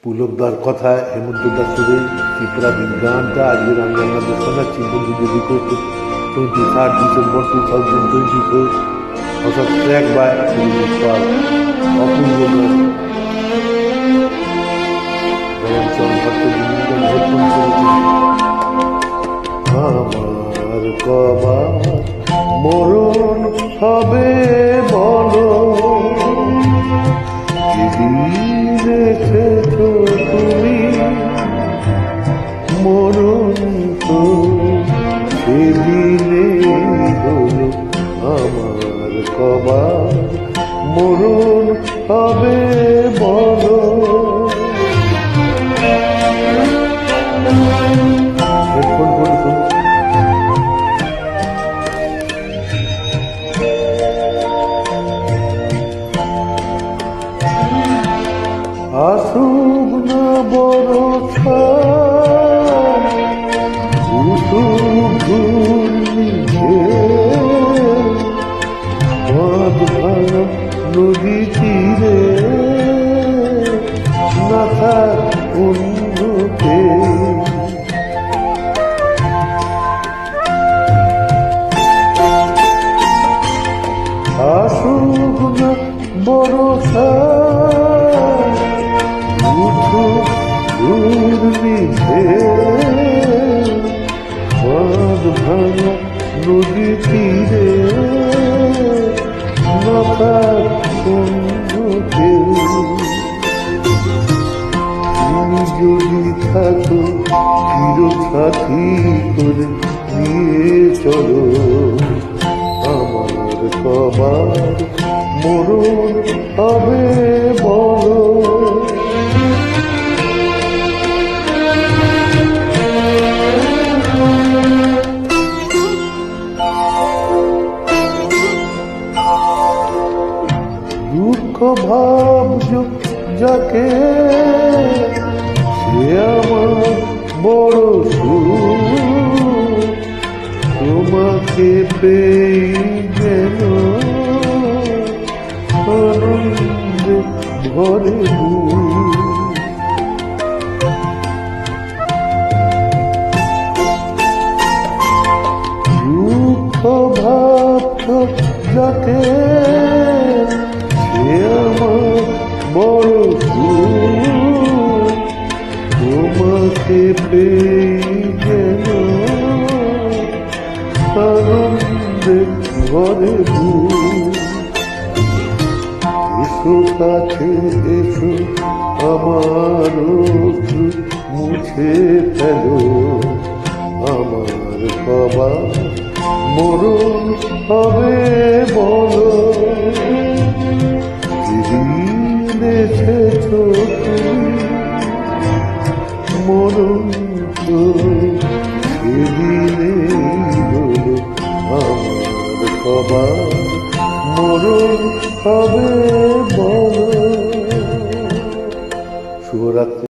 পুলকদার কথায় হেমন্তদার সুরে চিত্রাধীন গানটা আজকের আমি আপনাদের শোনাচ্ছি বন্ধুদের রিকোয়েস্ট 23rd December 2024 অর্থাৎ ট্র্যাক বাই অপূর্ব গান আমার কবা মরণ হবে বলো রেখেছ তুমি মরণ তো সেদিনে হলো আমার কবা মরণ হবে বলো হেডফোন করে আসুক না বরষা নদী তীরে না থাক অন্যকে আসুক না বরষা নদী তীরে তুমি যদি থাকো চিরসাথী করে নিয়ে চলো আমার কবার মরণ হবে বলো দুঃখ ভাবছ যাকে সে আমার বড় সুখ তোমাকে পেয়ে যেন আনন্দে ভরে দুঃখ ভাবছ যাকে আমার বড় তোমাকে পেয়ে যেন আনন্দে ঘরে এসো কাছে এসো আমার মুছে ফেলো আমার বাবা মরণ হবে বলো দেখেছ মরণ তো সেদিনে হলো আমার সবার মরণ হবে বলো শুভরাত্রি।